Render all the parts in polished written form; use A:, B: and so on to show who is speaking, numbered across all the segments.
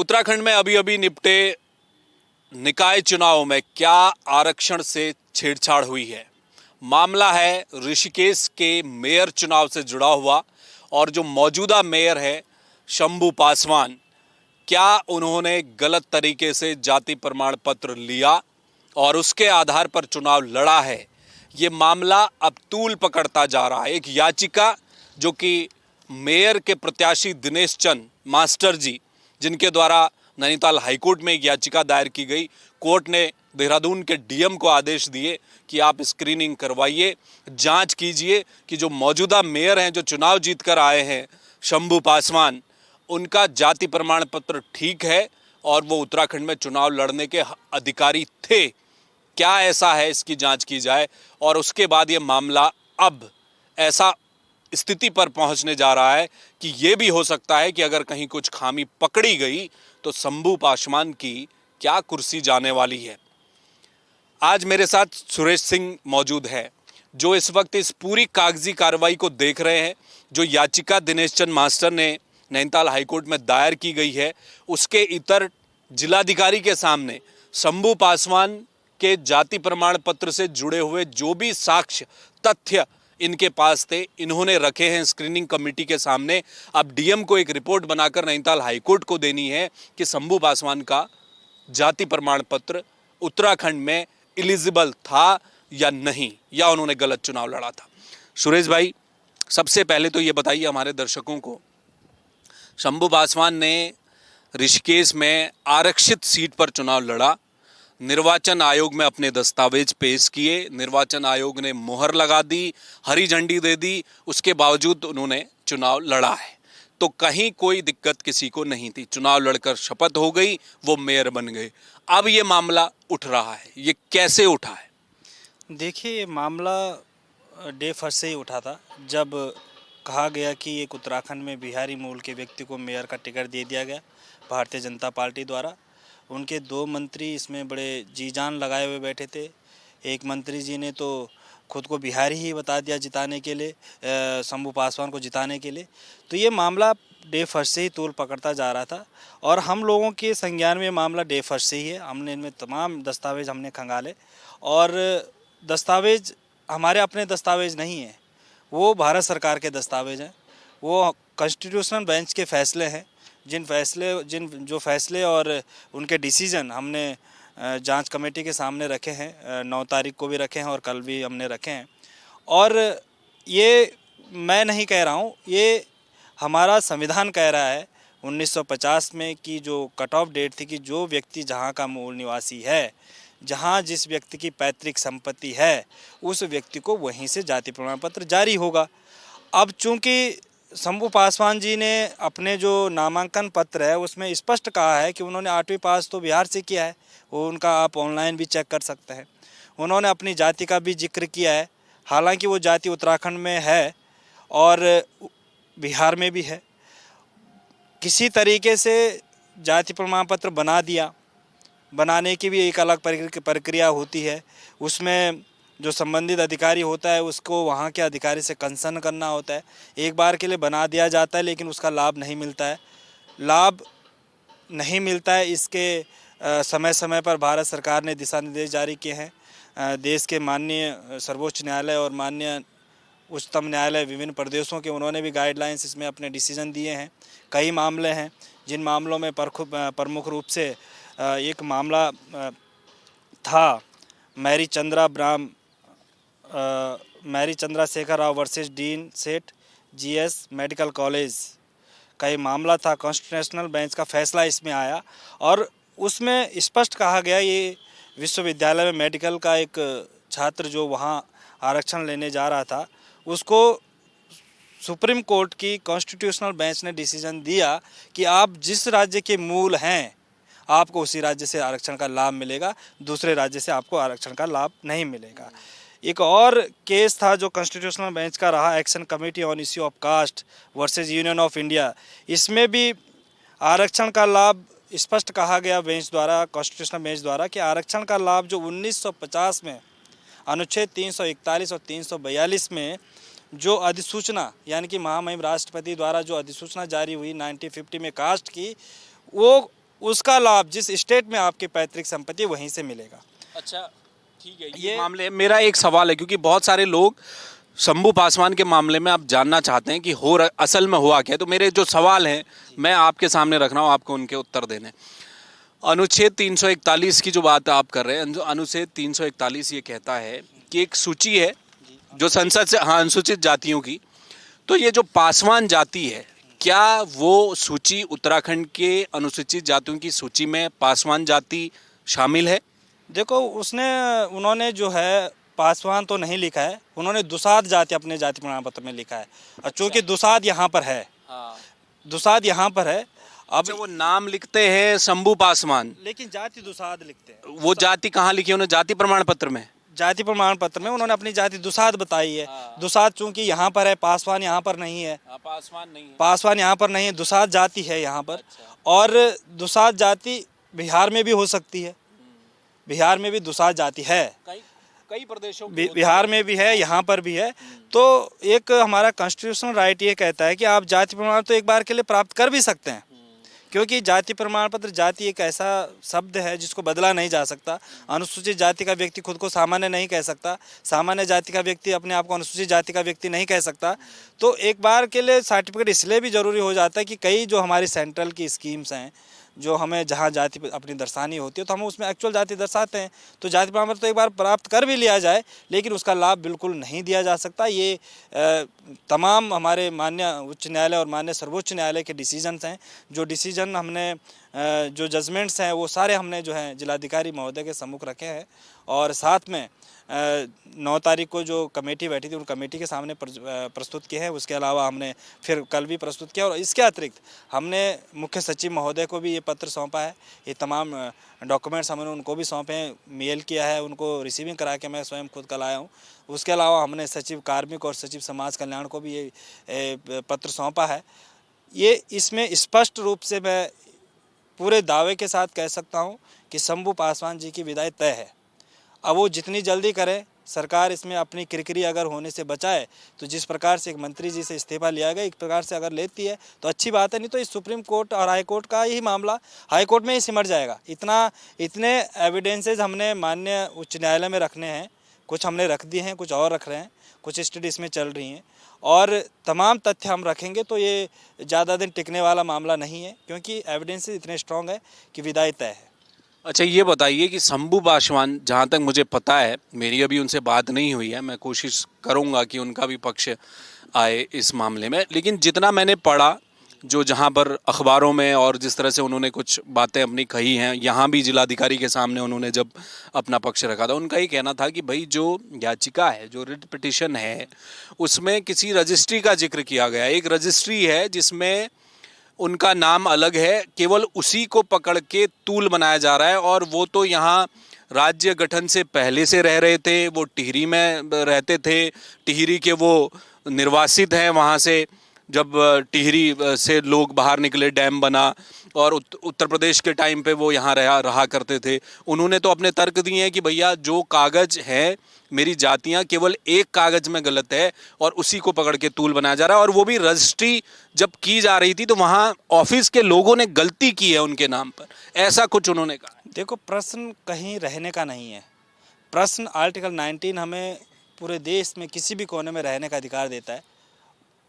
A: उत्तराखंड में अभी अभी निपटे निकाय चुनाव में क्या आरक्षण से छेड़छाड़ हुई है। मामला है ऋषिकेश के मेयर चुनाव से जुड़ा हुआ और जो मौजूदा मेयर है शंभू पासवान, क्या उन्होंने गलत तरीके से जाति प्रमाण पत्र लिया और उसके आधार पर चुनाव लड़ा है। ये मामला अब तूल पकड़ता जा रहा है। एक याचिका जो कि मेयर के प्रत्याशी दिनेश चंद मास्टर जी, जिनके द्वारा नैनीताल हाईकोर्ट में एक याचिका दायर की गई, कोर्ट ने देहरादून के डीएम को आदेश दिए कि आप स्क्रीनिंग करवाइए, जांच कीजिए कि जो मौजूदा मेयर हैं, जो चुनाव जीतकर आए हैं शंभू पासवान, उनका जाति प्रमाण पत्र ठीक है और वो उत्तराखंड में चुनाव लड़ने के अधिकारी थे। क्या ऐसा है, इसकी जांच की जाए। और उसके बाद ये मामला अब ऐसा स्थिति पर पहुंचने जा रहा है कि ये भी हो सकता है कि अगर कहीं कुछ खामी पकड़ी गई तो शंभू पासवान की क्या कुर्सी जाने वाली है। आज मेरे साथ सुरेश सिंह मौजूद है, जो इस वक्त इस पूरी कागजी कार्रवाई को देख रहे हैं। जो याचिका दिनेश चंद मास्टर ने नैनीताल हाईकोर्ट में दायर की गई है, उसके इतर जिलाधिकारी के सामने शंभू पासवान के जाति प्रमाण पत्र से जुड़े हुए जो भी साक्ष्य तथ्य इनके पास थे, इन्होंने रखे हैं स्क्रीनिंग कमेटी के सामने। अब डीएम को एक रिपोर्ट बनाकर नैनीताल हाईकोर्ट को देनी है कि शंभू पासवान का जाति प्रमाण पत्र उत्तराखंड में एलिजिबल था या नहीं, या उन्होंने गलत चुनाव लड़ा था। सुरेश भाई, सबसे पहले तो ये बताइए हमारे दर्शकों को, शंभू पासवान ने ऋषिकेश में आरक्षित सीट पर चुनाव लड़ा, निर्वाचन आयोग में अपने दस्तावेज पेश किए, निर्वाचन आयोग ने मुहर लगा दी, हरी झंडी दे दी, उसके बावजूद उन्होंने चुनाव लड़ा है। तो कहीं कोई दिक्कत किसी को नहीं थी, चुनाव लड़कर शपथ हो गई, वो मेयर बन गए। अब ये मामला उठ रहा है, ये कैसे उठा है?
B: देखिए, ये मामला डे फर्स्ट से ही उठा था, जब कहा गया कि एक उत्तराखंड में बिहारी मूल के व्यक्ति को मेयर का टिकट दे दिया गया भारतीय जनता पार्टी द्वारा। उनके दो मंत्री इसमें बड़े जी जान लगाए हुए बैठे थे। एक मंत्री जी ने तो खुद को बिहारी ही बता दिया जिताने के लिए, शंभू पासवान को जिताने के लिए। तो ये मामला डे फर्स्ट से ही तूल पकड़ता जा रहा था और हम लोगों के संज्ञान में मामला डे फर्स्ट से ही है। हमने इनमें तमाम दस्तावेज हमने खंगाले और दस्तावेज हमारे अपने दस्तावेज नहीं हैं, वो भारत सरकार के दस्तावेज हैं। वो कॉन्स्टिट्यूशनल बेंच के फैसले हैं, जो फैसले और उनके डिसीजन हमने जांच कमेटी के सामने रखे हैं। 9 तारीख को भी रखे हैं और कल भी हमने रखे हैं। और ये मैं नहीं कह रहा हूँ, ये हमारा संविधान कह रहा है 1950 में कि जो कट ऑफ डेट थी कि जो व्यक्ति जहाँ का मूल निवासी है, जहाँ जिस व्यक्ति की पैतृक संपत्ति है, उस व्यक्ति को वहीं से जाति प्रमाण पत्र जारी होगा। अब चूँकि शंभू पासवान जी ने अपने जो नामांकन पत्र है उसमें स्पष्ट कहा है कि उन्होंने 8वीं पास तो बिहार से किया है, वो उनका आप ऑनलाइन भी चेक कर सकते हैं। उन्होंने अपनी जाति का भी जिक्र किया है, हालांकि वो जाति उत्तराखंड में है और बिहार में भी है। किसी तरीके से जाति प्रमाण पत्र बना दिया, बनाने की भी एक अलग प्रक्रिया होती है। उसमें जो संबंधित अधिकारी होता है उसको वहाँ के अधिकारी से कंसर्न करना होता है। एक बार के लिए बना दिया जाता है लेकिन उसका लाभ नहीं मिलता है। इसके समय समय पर भारत सरकार ने दिशा निर्देश जारी किए हैं। देश के माननीय सर्वोच्च न्यायालय और माननीय उच्चतम न्यायालय विभिन्न प्रदेशों के, उन्होंने भी गाइडलाइंस इसमें अपने डिसीजन दिए हैं। कई मामले हैं जिन मामलों में प्रमुख रूप से एक मामला था Mary Chandrashekhar Rao versus dean Seth GS medical college का ये मामला था। कॉन्स्टिट्यूशनल बेंच का फैसला इसमें आया और उसमें स्पष्ट कहा गया, ये विश्वविद्यालय में मेडिकल का एक छात्र जो वहाँ आरक्षण लेने जा रहा था, उसको सुप्रीम कोर्ट की कॉन्स्टिट्यूशनल बेंच ने डिसीजन दिया कि आप जिस राज्य के मूल हैं आपको उसी राज्य से आरक्षण का लाभ मिलेगा, दूसरे राज्य से आपको आरक्षण का लाभ नहीं मिलेगा। एक और केस था जो कॉन्स्टिट्यूशनल बेंच का रहा, action committee on issue of caste versus Union of India. इसमें भी आरक्षण का लाभ स्पष्ट कहा गया बेंच द्वारा, कॉन्स्टिट्यूशनल बेंच द्वारा, कि आरक्षण का लाभ जो 1950 में अनुच्छेद 341 और 342 में जो अधिसूचना, यानी कि महामहिम राष्ट्रपति द्वारा जो अधिसूचना जारी हुई 1950 में कास्ट की, वो उसका लाभ जिस स्टेट में आपकी पैतृक संपत्ति वहीं से मिलेगा।
A: अच्छा ठीक है, ये मामले मेरा एक सवाल है, क्योंकि बहुत सारे लोग शंभू पासवान के मामले में आप जानना चाहते हैं कि असल में हुआ क्या है। तो मेरे जो सवाल हैं मैं आपके सामने रख रहा हूँ, आपको उनके उत्तर देने। अनुच्छेद 341 की जो बात आप कर रहे हैं, अनुच्छेद 341 ये कहता है कि एक सूची है जो संसद से, हाँ, अनुसूचित जातियों की। तो ये जो पासवान जाति है, क्या वो सूची उत्तराखंड के अनुसूचित जातियों की सूची में पासवान जाति शामिल है?
B: देखो उन्होंने जो है पासवान तो नहीं लिखा है, उन्होंने दुसाध जाति अपने जाति प्रमाण पत्र में लिखा है। और चूंकि दुसाध यहाँ पर है, दुसाध यहाँ पर है। अब
A: अच्छा, वो नाम लिखते हैं शंभू पासवान,
B: लेकिन जाति दुसाध लिखते हैं।
A: वो जाति कहाँ लिखी है उन्होंने? जाति प्रमाण पत्र में?
B: जाति प्रमाण पत्र में उन्होंने अपनी जाति दुसाध बताई है। दुसाध चूंकि यहाँ पर है, पासवान यहाँ पर नहीं है।
A: पासवान नहीं है,
B: पासवान यहाँ पर नहीं है, दुसाध जाति है यहाँ पर। और दुसाध जाति बिहार में भी हो सकती है, बिहार में भी दुसाध जाति है,
A: कई प्रदेशों
B: बिहार में भी है, यहाँ पर भी है। तो एक हमारा कॉन्स्टिट्यूशनल राइट ये कहता है कि आप जाति प्रमाण तो एक बार के लिए प्राप्त कर भी सकते हैं, क्योंकि जाति प्रमाण पत्र, जाति एक ऐसा शब्द है जिसको बदला नहीं जा सकता। अनुसूचित जाति का व्यक्ति खुद को सामान्य नहीं कह सकता, सामान्य जाति का व्यक्ति अपने आप को अनुसूचित जाति का व्यक्ति नहीं कह सकता। तो एक बार के लिए सर्टिफिकेट इसलिए भी ज़रूरी हो जाता है कि कई जो हमारी सेंट्रल की स्कीम्स हैं, जो हमें जहाँ जाति अपनी दर्शानी होती है, तो हम उसमें एक्चुअल जाति दर्शाते हैं। तो जाति प्रमाण पत्र तो एक बार प्राप्त कर भी लिया जाए, लेकिन उसका लाभ बिल्कुल नहीं दिया जा सकता। ये तमाम हमारे माननीय उच्च न्यायालय और माननीय सर्वोच्च न्यायालय के डिसीजंस हैं। जो डिसीजन हमने जो जजमेंट्स हैं वो सारे हमने जो है जिलाधिकारी महोदय के सम्मुख रखे हैं। और साथ में 9 तारीख को जो कमेटी बैठी थी उन कमेटी के सामने प्रस्तुत किए हैं। उसके अलावा हमने फिर कल भी प्रस्तुत किया, और इसके अतिरिक्त हमने मुख्य सचिव महोदय को भी ये पत्र सौंपा है। ये तमाम डॉक्यूमेंट्स हमने उनको भी सौंपे हैं, मेल किया है, उनको रिसीविंग करा के मैं स्वयं खुद कल आया हूँ। उसके अलावा हमने सचिव कार्मिक और सचिव समाज कल्याण को भी ये पत्र सौंपा है। ये इसमें स्पष्ट रूप से मैं पूरे दावे के साथ कह सकता हूँ कि शंभू पासवान जी की विदाई तय है। अब वो जितनी जल्दी करें, सरकार इसमें अपनी किरकिरी अगर होने से बचाए, तो जिस प्रकार से एक मंत्री जी से इस्तीफा लिया गया, एक प्रकार से अगर लेती है तो अच्छी बात है, नहीं तो इस सुप्रीम कोर्ट और हाई कोर्ट का यही मामला हाई कोर्ट में ही सिमट जाएगा। इतने एविडेंसेस हमने माननीय उच्च न्यायालय में रखने हैं, कुछ हमने रख दिए हैं, कुछ और रख रहे हैं, कुछ स्टडी इसमें चल रही हैं, और तमाम तथ्य हम रखेंगे तो ये ज़्यादा दिन टिकने वाला मामला नहीं है, क्योंकि एविडेंसेस इतने स्ट्रॉन्ग है कि विदाई तय है।
A: अच्छा, ये बताइए कि शंभू पासवान, जहाँ तक मुझे पता है, मेरी अभी उनसे बात नहीं हुई है, मैं कोशिश करूँगा कि उनका भी पक्ष आए इस मामले में, लेकिन जितना मैंने पढ़ा, जो जहाँ पर अखबारों में और जिस तरह से उन्होंने कुछ बातें अपनी कही हैं, यहाँ भी जिलाधिकारी के सामने उन्होंने जब अपना पक्ष रखा था, उनका ये कहना था कि भाई जो याचिका है, जो रिट पिटिशन है, उसमें किसी रजिस्ट्री का जिक्र किया गया। एक रजिस्ट्री है जिसमें उनका नाम अलग है, केवल उसी को पकड़ के तूल बनाया जा रहा है। और वो तो यहाँ राज्य गठन से पहले से रह रहे थे, वो टिहरी में रहते थे, टिहरी के वो निर्वासित हैं वहाँ से। जब टिहरी से लोग बाहर निकले, डैम बना, और उत्तर प्रदेश के टाइम पे वो यहाँ रहा करते थे। उन्होंने तो अपने तर्क दिए हैं कि भैया जो कागज़ है, मेरी जातियाँ केवल एक कागज़ में गलत है और उसी को पकड़ के तूल बनाया जा रहा है। और वो भी रजिस्ट्री जब की जा रही थी तो वहाँ ऑफिस के लोगों ने गलती की है उनके नाम पर, ऐसा कुछ उन्होंने कहा।
B: देखो, प्रश्न कहीं रहने का नहीं है। प्रश्न आर्टिकल 19 हमें पूरे देश में किसी भी कोने में रहने का अधिकार देता है।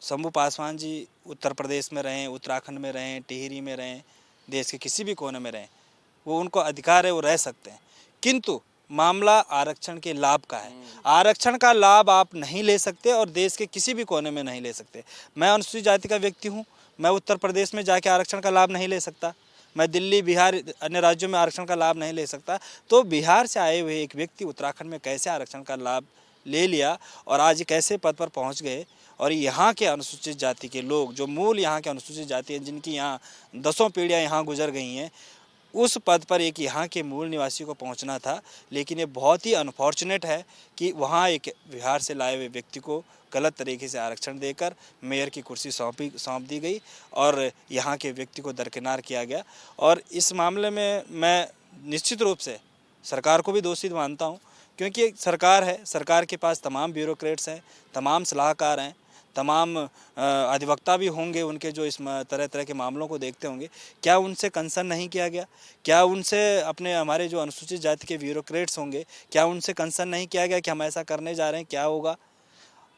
B: शंभू पासवान जी उत्तर प्रदेश में रहें, उत्तराखंड में रहें, टिहरी में रहें, देश के किसी भी कोने में रहें, वो उनको अधिकार है, वो रह सकते हैं। किंतु मामला आरक्षण के लाभ का है। आरक्षण का लाभ आप नहीं ले सकते और देश के किसी भी कोने में नहीं ले सकते। मैं अनुसूचित जाति का व्यक्ति हूँ, मैं उत्तर प्रदेश में जाके आरक्षण का लाभ नहीं ले सकता, मैं दिल्ली, बिहार, अन्य राज्यों में आरक्षण का लाभ नहीं ले सकता। तो बिहार से आए हुए एक व्यक्ति उत्तराखंड में कैसे आरक्षण का लाभ ले लिया और आज कैसे पद पर पहुंच गए, और यहाँ के अनुसूचित जाति के लोग, जो मूल यहाँ के अनुसूचित जाति हैं, जिनकी यहाँ 10 पीढ़ियाँ यहाँ गुजर गई हैं, उस पद पर एक यहाँ के मूल निवासी को पहुँचना था। लेकिन ये बहुत ही अनफॉर्चुनेट है कि वहाँ एक बिहार से लाए हुए व्यक्ति को गलत तरीके से आरक्षण देकर मेयर की कुर्सी सौंप दी गई और यहाँ के व्यक्ति को दरकिनार किया गया। और इस मामले में मैं निश्चित रूप से सरकार को भी दोषी मानता हूँ, क्योंकि एक सरकार है, सरकार के पास तमाम ब्यूरोक्रेट्स हैं, तमाम सलाहकार हैं, तमाम अधिवक्ता भी होंगे उनके जो इस तरह तरह के मामलों को देखते होंगे, क्या उनसे कंसर्न नहीं किया गया? क्या उनसे अपने हमारे जो अनुसूचित जाति के ब्यूरोक्रेट्स होंगे, क्या उनसे कंसर्न नहीं किया गया कि हम ऐसा करने जा रहे हैं, क्या होगा?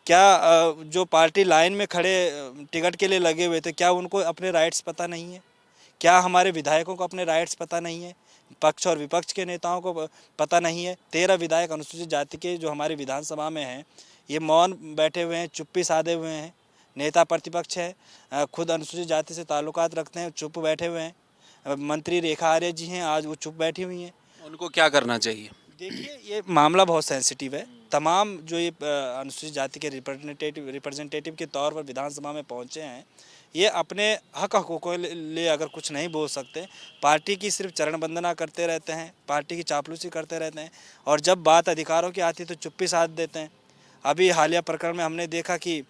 B: क्या जो पार्टी लाइन में खड़े टिकट के लिए लगे हुए थे, क्या उनको अपने राइट्स पता नहीं है? क्या हमारे विधायकों को अपने राइट्स पता नहीं है? पक्ष और विपक्ष के नेताओं को पता नहीं है? 13 विधायक अनुसूचित जाति के जो हमारी विधानसभा में हैं, ये मौन बैठे हुए हैं, चुप्पी साधे हुए हैं। नेता प्रतिपक्ष है, खुद अनुसूचित जाति से ताल्लुकात रखते हैं, चुप बैठे हुए हैं। मंत्री रेखा आर्य जी हैं, आज वो चुप बैठी हुई हैं।
A: उनको क्या करना चाहिए?
B: देखिए, ये मामला बहुत सेंसिटिव है। तमाम जो ये अनुसूचित जाति के रिप्रेजेंटेटिव के तौर पर विधानसभा में पहुंचे हैं, ये अपने हक हकों को लिए अगर कुछ नहीं बोल सकते, पार्टी की सिर्फ चरण वंदना करते रहते हैं, पार्टी की चापलूसी करते रहते हैं, और जब बात अधिकारों की आती है तो चुप्पी साध देते हैं। अभी हालिया प्रकरण में हमने देखा कि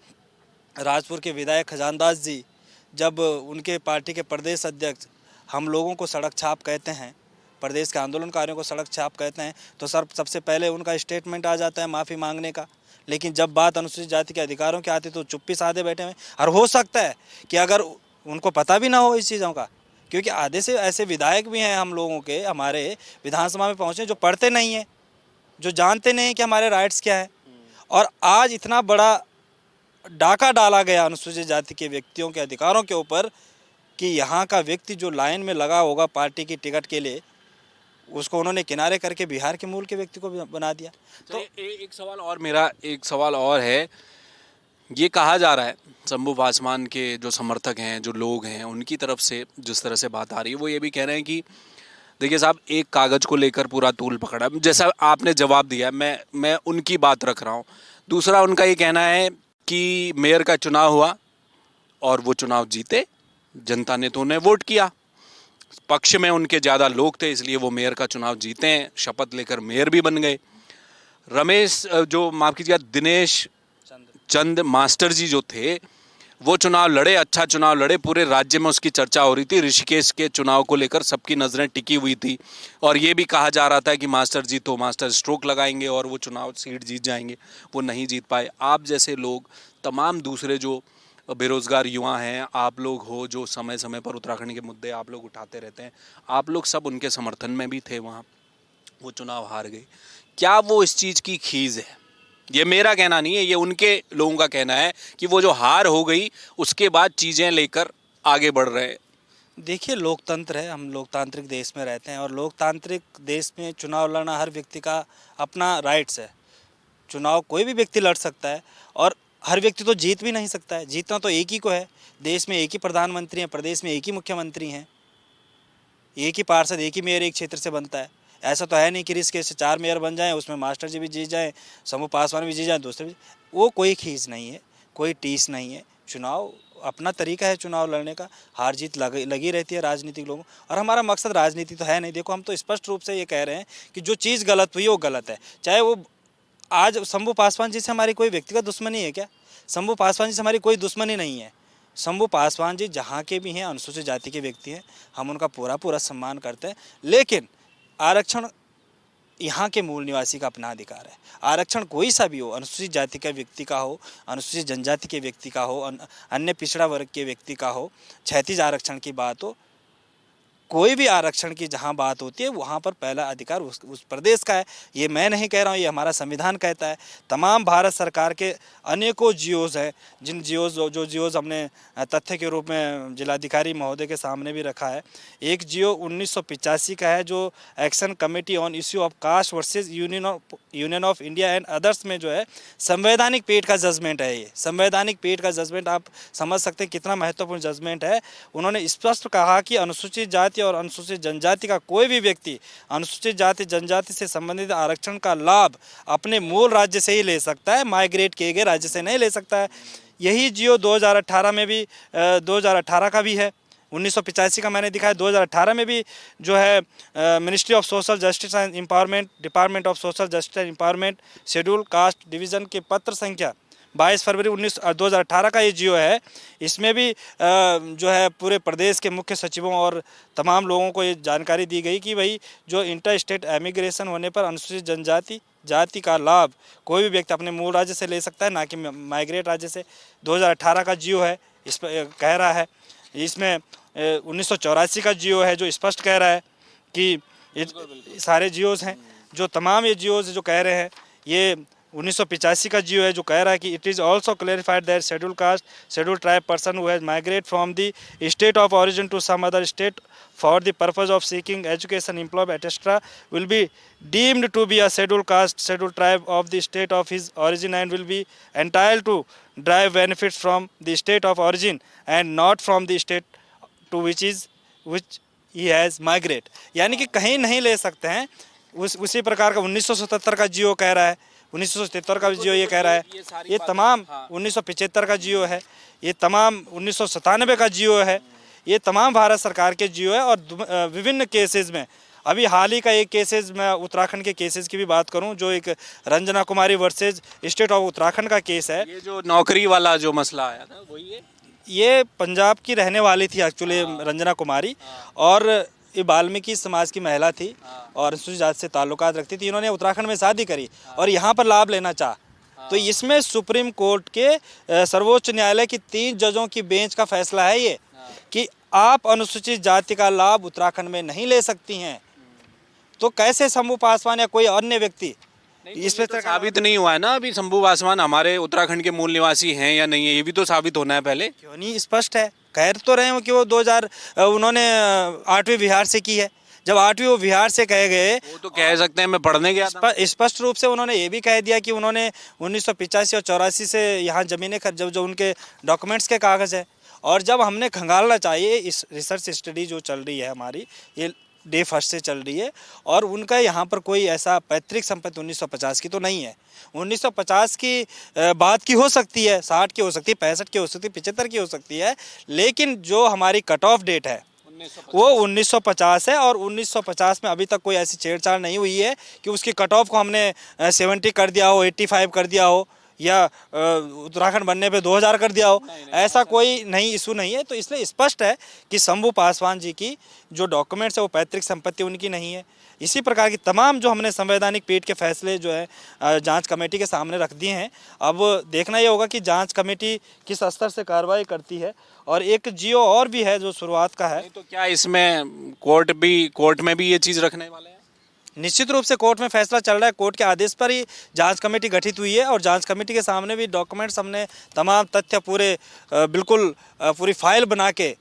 B: राजपुर के विधायक खजानदास जी, जब उनके पार्टी के प्रदेश अध्यक्ष हम लोगों को सड़क छाप कहते हैं, प्रदेश के आंदोलनकारियों को सड़क छाप कहते हैं, तो सबसे पहले उनका स्टेटमेंट आ जाता है माफ़ी मांगने का। लेकिन जब बात अनुसूचित जाति के अधिकारों की आती है तो चुप्पी साधे बैठे हुए। और हो सकता है कि अगर उनको पता भी ना हो इस चीज़ों का, क्योंकि आधे से ऐसे विधायक भी हैं हम लोगों के, हमारे विधानसभा में पहुँचे, जो पढ़ते नहीं हैं, जो जानते नहीं कि हमारे राइट्स क्या है। और आज इतना बड़ा डाका डाला गया अनुसूचित जाति के व्यक्तियों के अधिकारों के ऊपर कि यहाँ का व्यक्ति जो लाइन में लगा होगा पार्टी की टिकट के लिए, उसको उन्होंने किनारे करके बिहार के मूल के व्यक्ति को बना दिया।
A: तो एक सवाल और, मेरा एक सवाल और है। ये कहा जा रहा है, शंभू पासवान के जो समर्थक हैं, जो लोग हैं, उनकी तरफ से जिस तरह से बात आ रही है, वो ये भी कह रहे हैं कि देखिए साहब, एक कागज़ को लेकर पूरा तूल पकड़ा, जैसा आपने जवाब दिया, मैं उनकी बात रख रहा हूँ। दूसरा उनका ये कहना है कि मेयर का चुनाव हुआ और वो चुनाव जीते, जनता ने तो उन्हें वोट किया, पक्ष में उनके ज़्यादा लोग थे, इसलिए वो मेयर का चुनाव जीते हैं, शपथ लेकर मेयर भी बन गए। रमेश जो माफ़ कीजिएगा, दिनेश चंद मास्टर जी जो थे, वो चुनाव लड़े, अच्छा चुनाव लड़े, पूरे राज्य में उसकी चर्चा हो रही थी। ऋषिकेश के चुनाव को लेकर सबकी नज़रें टिकी हुई थी और ये भी कहा जा रहा था कि मास्टर जी तो मास्टर स्ट्रोक लगाएंगे और वो चुनाव सीट जीत जाएंगे, वो नहीं जीत पाए। आप जैसे लोग, तमाम दूसरे जो बेरोज़गार युवा हैं, आप लोग हो जो समय समय पर उत्तराखंड के मुद्दे आप लोग उठाते रहते हैं, आप लोग सब उनके समर्थन में भी थे वहाँ, वो चुनाव हार गए। क्या वो इस चीज़ की खीज़ है? ये मेरा कहना नहीं है, ये उनके लोगों का कहना है कि वो जो हार हो गई उसके बाद चीज़ें लेकर आगे बढ़ रहे हैं।
B: देखिए, लोकतंत्र है, हम लोकतांत्रिक देश में रहते हैं और लोकतांत्रिक देश में चुनाव लड़ना हर व्यक्ति का अपना राइट्स है। चुनाव कोई भी व्यक्ति लड़ सकता है और हर व्यक्ति तो जीत भी नहीं सकता है। जीतना तो एक ही को है। देश में एक ही प्रधानमंत्री हैं, प्रदेश में एक ही मुख्यमंत्री हैं, एक ही पार्षद, एक ही मेयर एक क्षेत्र से बनता है। ऐसा तो है नहीं कि ऋषिकेश से 4 मेयर बन जाएं, उसमें मास्टर जी भी जीत जाएं, शंभू पासवान भी जीत जाएं, दूसरे भी। वो कोई खींच नहीं है, कोई टीस नहीं है। चुनाव अपना तरीका है चुनाव लड़ने का, हार जीत लगी रहती है राजनीतिक लोगों, और हमारा मकसद राजनीति तो है नहीं। देखो, हम तो स्पष्ट रूप से ये कह रहे हैं कि जो चीज़ गलत हुई है वो गलत है। चाहे वो आज शंभू पासवान जी से हमारी कोई व्यक्तिगत दुश्मनी है क्या? शंभू पासवान जी से हमारी कोई दुश्मनी नहीं है। शंभू पासवान जी जहाँ के भी हैं, अनुसूचित जाति के व्यक्ति हैं, हम उनका पूरा सम्मान करते हैं। लेकिन आरक्षण यहाँ के मूल निवासी का अपना अधिकार है। आरक्षण कोई सा भी हो, अनुसूचित जाति का व्यक्ति का हो, अनुसूचित जनजाति के व्यक्ति का हो, अन्य पिछड़ा वर्ग के व्यक्ति का हो, क्षैतिज आरक्षण की बात हो, कोई भी आरक्षण की जहाँ बात होती है वहाँ पर पहला अधिकार उस प्रदेश का है। ये मैं नहीं कह रहा हूँ, ये हमारा संविधान कहता है। तमाम भारत सरकार के अनेकों जियोज़ हैं, जिन जियोज़ जो जियोज़ हमने तथ्य के रूप में जिलाधिकारी महोदय के सामने भी रखा है। एक जियो 1985 का है जो action committee on issue of caste versus Union of India and others में जो है संवैधानिक पीठ का जजमेंट है। ये संवैधानिक पीठ का जजमेंट, आप समझ सकते हैं कितना महत्वपूर्ण जजमेंट है। उन्होंने स्पष्ट कहा कि अनुसूचित जाति और अनुसूचित जनजाति का कोई भी व्यक्ति अनुसूचित जाति जनजाति से संबंधित आरक्षण का लाभ अपने मूल राज्य से ही ले सकता है, माइग्रेट किए गए राज्य से नहीं ले सकता है। यही जियो 2018 में भी 2018 का भी है, 1985 का मैंने दिखाया, 2018 में भी जो है ministry of social justice and empowerment, department of social justice and empowerment, schedule caste division के पत्र संख्या 22 फरवरी 2018 का ये जियो है। इसमें भी जो है पूरे प्रदेश के मुख्य सचिवों और तमाम लोगों को ये जानकारी दी गई कि भाई जो इंटर स्टेट एमिग्रेशन होने पर अनुसूचित जनजाति जाति का लाभ कोई भी व्यक्ति अपने मूल राज्य से ले सकता है, ना कि माइग्रेट राज्य से। 2018 का जियो है, इस पर कह रहा है। इसमें 1984 का जियो है जो स्पष्ट कह रहा है कि ये सारे जियोज हैं, जो तमाम ये जियोज जो कह रहे हैं, ये 1985 का जियो है जो कह रहा है कि it is also clarified that schedule caste schedule tribe person who has migrate from the state of origin to some other state for the purpose of seeking education, employment etcetera will be deemed to be a scheduled caste scheduled tribe of the state of his origin and will be entitled to derive benefits from the state of origin and not from the state to which he has migrate। यानी कि कहीं नहीं ले सकते हैं। उसी प्रकार का 1977 का जियो कह रहा है, 1977 का जियो ये कह रहा है, ये तमाम 1975 का जियो है, ये तमाम 1997 का जियो है, ये तमाम भारत सरकार के जियो है। और विभिन्न केसेस में अभी हाल ही का एक केसेस, मैं उत्तराखंड के केसेस की भी बात करूं, जो एक रंजना कुमारी वर्सेज स्टेट ऑफ उत्तराखंड का केस है।
A: ये जो नौकरी वाला जो मसला आया था वही है।
B: ये पंजाब की रहने वाली थी एक्चुअली रंजना कुमारी, और ये वाल्मीकि समाज की महिला थी और अनुसूचित जाति से ताल्लुकात रखती थी। इन्होंने उत्तराखंड में शादी करी और यहाँ पर लाभ लेना चाहा। तो इसमें सुप्रीम कोर्ट के सर्वोच्च न्यायालय की 3 जजों की बेंच का फैसला है ये कि आप अनुसूचित जाति का लाभ उत्तराखंड में नहीं ले सकती हैं। तो कैसे शंभू पासवान या कोई अन्य व्यक्ति
A: इस पे तो साबित नहीं हुआ है ना अभी शंभू पासवान हमारे उत्तराखंड के मूल निवासी हैं या नहीं है, ये भी तो साबित होना है पहले।
B: क्यों नहीं, स्पष्ट है, कह तो रहे हो कि वो 2000 उन्होंने 8वीं बिहार से की है। जब 8वीं वो बिहार से कहे गए,
A: वो तो कह सकते हैं मैं पढ़ने गया था।
B: स्पष्ट रूप से उन्होंने ये भी कह दिया कि उन्होंने 1985 और 84 से यहाँ ज़मीनें जो उनके डॉक्यूमेंट्स के कागज़ है। और जब हमने खंगालना चाहिए, इस रिसर्च स्टडी जो चल रही है हमारी, ये डे फर्स्ट से चल रही है, और उनका यहाँ पर कोई ऐसा पैतृक संपत्ति 1950 की तो नहीं है। 1950 की बात की हो सकती है, 60 की हो सकती है, 65 की हो सकती है, 75 की हो सकती है, लेकिन जो हमारी कट ऑफ डेट है वो 1950 है। और 1950 में अभी तक कोई ऐसी छेड़छाड़ नहीं हुई है कि उसकी कट ऑफ को हमने 70 कर दिया हो, 85 कर दिया हो, या उत्तराखंड बनने पे 2000 कर दिया हो। ऐसा कोई नहीं इशू नहीं है। तो इसलिए स्पष्ट है कि शंभू पासवान जी की जो डॉक्यूमेंट्स है वो पैतृक संपत्ति उनकी नहीं है। इसी प्रकार की तमाम जो हमने संवैधानिक पीठ के फैसले जो है जांच कमेटी के सामने रख दिए हैं। अब देखना ये होगा कि जांच कमेटी किस स्तर से कार्रवाई करती है। और एक जियो और भी है जो शुरुआत का है।
A: तो क्या इसमें कोर्ट में भी ये चीज़ रखने वाले हैं?
B: निश्चित रूप से कोर्ट में फैसला चल रहा है। कोर्ट के आदेश पर ही जांच कमेटी गठित हुई है, और जांच कमेटी के सामने भी डॉक्यूमेंट्स हमने तमाम तथ्य पूरे बिल्कुल पूरी फाइल बना के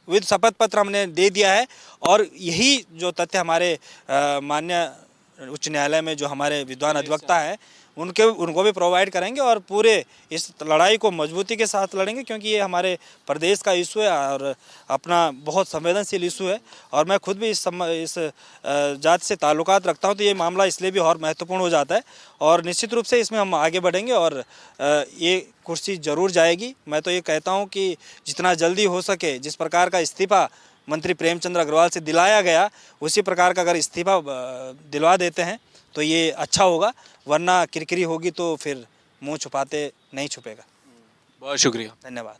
B: विद शपथ पत्र हमने दे दिया है। और यही जो तथ्य हमारे माननीय उच्च न्यायालय में जो हमारे विद्वान अधिवक्ता हैं उनको भी प्रोवाइड करेंगे, और पूरे इस लड़ाई को मजबूती के साथ लड़ेंगे, क्योंकि ये हमारे प्रदेश का इशू है और अपना बहुत संवेदनशील इशू है। और मैं खुद भी इस जाति से ताल्लुकात रखता हूँ, तो ये मामला इसलिए भी और महत्वपूर्ण हो जाता है। और निश्चित रूप से इसमें हम आगे बढ़ेंगे और ये कुर्सी ज़रूर जाएगी। मैं तो ये कहता हूँ कि जितना जल्दी हो सके, जिस प्रकार का इस्तीफ़ा मंत्री प्रेमचंद्र अग्रवाल से दिलाया गया, उसी प्रकार का अगर इस्तीफ़ा दिलवा देते हैं तो ये अच्छा होगा, वरना किरकिरी होगी तो फिर मुंह छुपाते नहीं छुपेगा।
A: बहुत शुक्रिया,
B: धन्यवाद।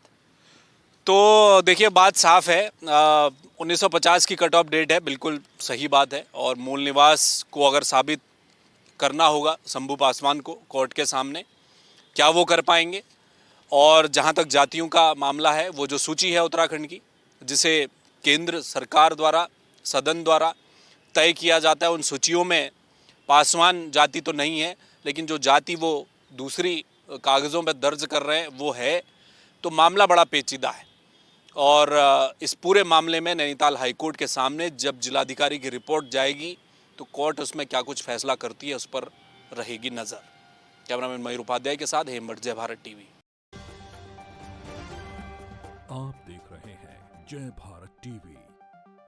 A: तो देखिए बात साफ है, 1950 की कट ऑफ डेट है, बिल्कुल सही बात है। और मूल निवास को अगर साबित करना होगा शंभू पासवान को कोर्ट के सामने, क्या वो कर पाएंगे? और जहाँ तक जातियों का मामला है, वो जो सूची है उत्तराखंड की, जिसे केंद्र सरकार द्वारा सदन द्वारा तय किया जाता है, उन सूचियों में पासवान जाति तो नहीं है, लेकिन जो जाति वो दूसरी कागज़ों में दर्ज कर रहे हैं वो है। तो मामला बड़ा पेचीदा है। और इस पूरे मामले में नैनीताल हाईकोर्ट के सामने जब जिलाधिकारी की रिपोर्ट जाएगी तो कोर्ट उसमें क्या कुछ फैसला करती है उस पर रहेगी नज़र। कैमरामैन मयूर उपाध्याय के साथ हेमंत, जय भारत टीवी।
C: आप देख रहे हैं जय भारत टीवी।